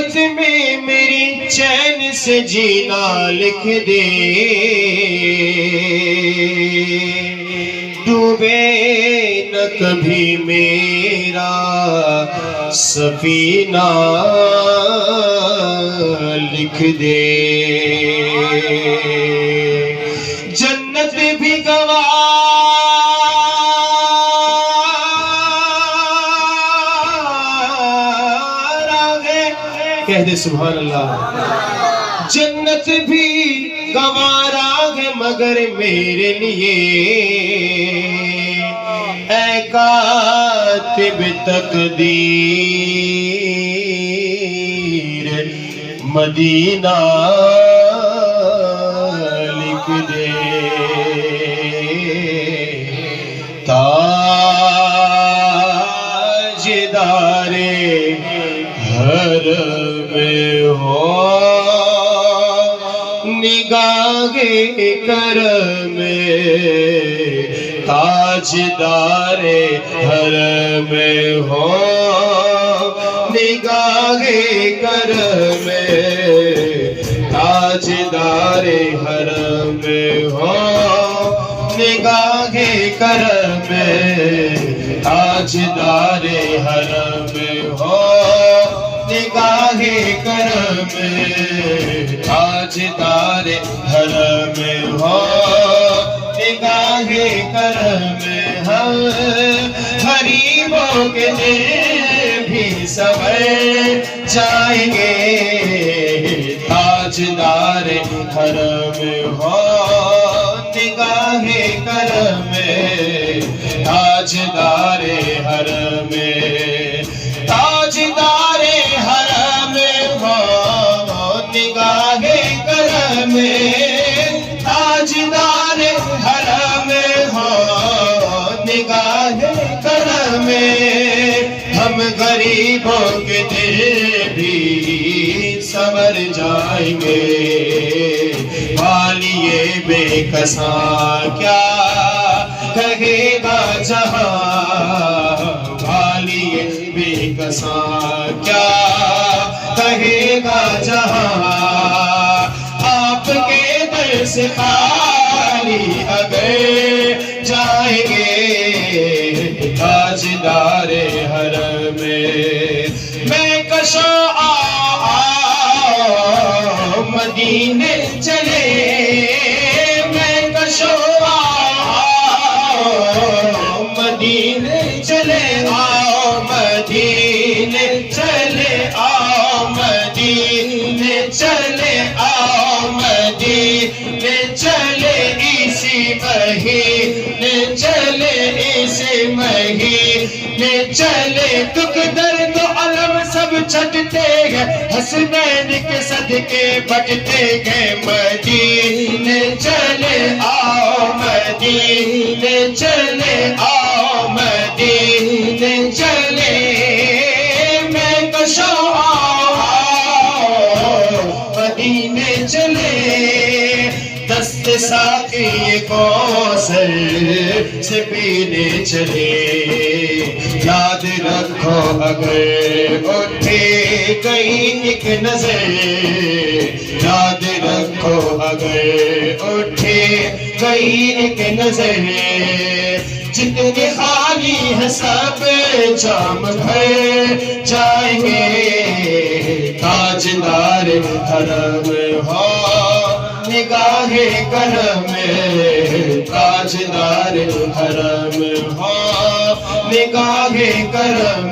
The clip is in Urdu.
قسمت میں میری چین سے جینا لکھ دے، ڈوبے نہ کبھی میرا سفینہ لکھ دے، جنت بھی گوارا ہے، کہہ دے سبحان اللہ، جنت بھی گوارا ہے مگر میرے لیے، اے کاتب تقدیر مدینہ لکھ دے، تاجدار حرم ہو نگاہ کرم، تاجدار حرم ہو نگاہ کرم، تاجدار حرم ہو نگاہ کرم، تاجدار حرم ہو نگاہ کرم، تاجدار حرم ہو نگاہ کرم، غریبوں کے دل بھی سنور جائیں گے، تاجدار حرم ہو نگاہ کرم، تاجدار حرم، تاجدار حرم ہو نگاہ کرم، تاجدار حرم ہو نگاہ کرم، ہم غریبوں کے دل بھی سنور جائیں گے، والی بے کساں کیا کہے گا جہاں، والی بے کساں کیا کہے گا جہاں، آپ کے در سے خالی اگر جائیں گے، تاجدار حرم میں کشاں مدینے چلے، میں کشاں مدینے چلے، آؤ مدینے چلے، آؤ مدینے چلے، آؤ مدینے چلے، اسی مہینے چلے، اسی مہینے چلے، دکھ درد و علم سب چھٹتے گئے، حسنین کے صدقے بٹتے گئے، مدینے چلے، آؤ مدینے چلے، آؤ مدینے چلے، میں کشاں مدینے چلے، دست ساقی کوثر سے پینے چلے، یاد رکھو اگر اٹھے کہیں ایک نظر، یاد رکھو اگر اٹھے کہیں ایک نظر، جتنے خالی ہے سب جام بھر جائیں گے، تاجدار حرم ہو نگاہ کرم، تاجدار حرم ہو نگاہ کرم،